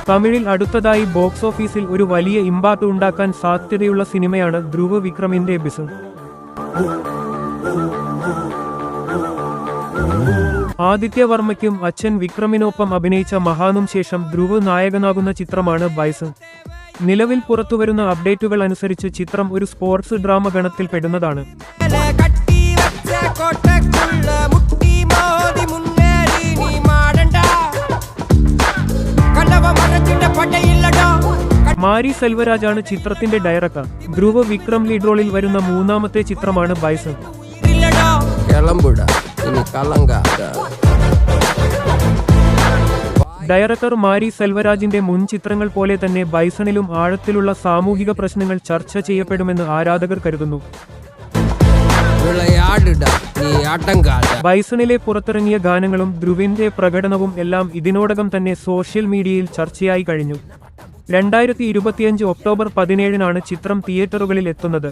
തമിഴിൽ അടുത്തതായി ബോക്സ് ഓഫീസിൽ ഒരു വലിയ ഇമ്പാക്ട് ഉണ്ടാക്കാൻ സാധ്യതയുള്ള സിനിമയാണ് ധ്രുവ് വിക്രമിന്റെ ബിസിൻ. ആദിത്യ വർമ്മയ്ക്കും അച്ഛൻ വിക്രമിനൊപ്പം അഭിനയിച്ച മഹാനും ശേഷം ധ്രുവ് നായകനാകുന്ന ചിത്രമാണ് ബൈസൺ. നിലവിൽ പുറത്തുവരുന്ന അപ്ഡേറ്റുകൾ അനുസരിച്ച് ചിത്രം ഒരു സ്പോർട്സ് ഡ്രാമ ഗണത്തിൽ പെടുന്നതാണ്. മാരി സെൽവരാജാണ് ചിത്രത്തിന്റെ ഡയറക്ടർ. ധ്രുവ് വിക്രം ലീഡ് റോളിൽ വരുന്ന മൂന്നാമത്തെ ചിത്രമാണ് ബൈസൺ. ഡയറക്ടർ മാരി സെൽവരാജിന്റെ മുൻ ചിത്രങ്ങൾ പോലെ തന്നെ ബൈസണിലും ആഴത്തിലുള്ള സാമൂഹിക പ്രശ്നങ്ങൾ ചർച്ച ചെയ്യപ്പെടുമെന്ന് ആരാധകർ കരുതുന്നു. ബൈസണിലെ പുറത്തിറങ്ങിയ ഗാനങ്ങളും ധ്രുവിന്റെ പ്രകടനവും എല്ലാം ഇതിനോടകം തന്നെ സോഷ്യൽ മീഡിയയിൽ ചർച്ചയായി കഴിഞ്ഞു. 2025 ഒക്ടോബർ 17 ചിത്രം തിയേറ്ററുകളിൽ എത്തുന്നത്.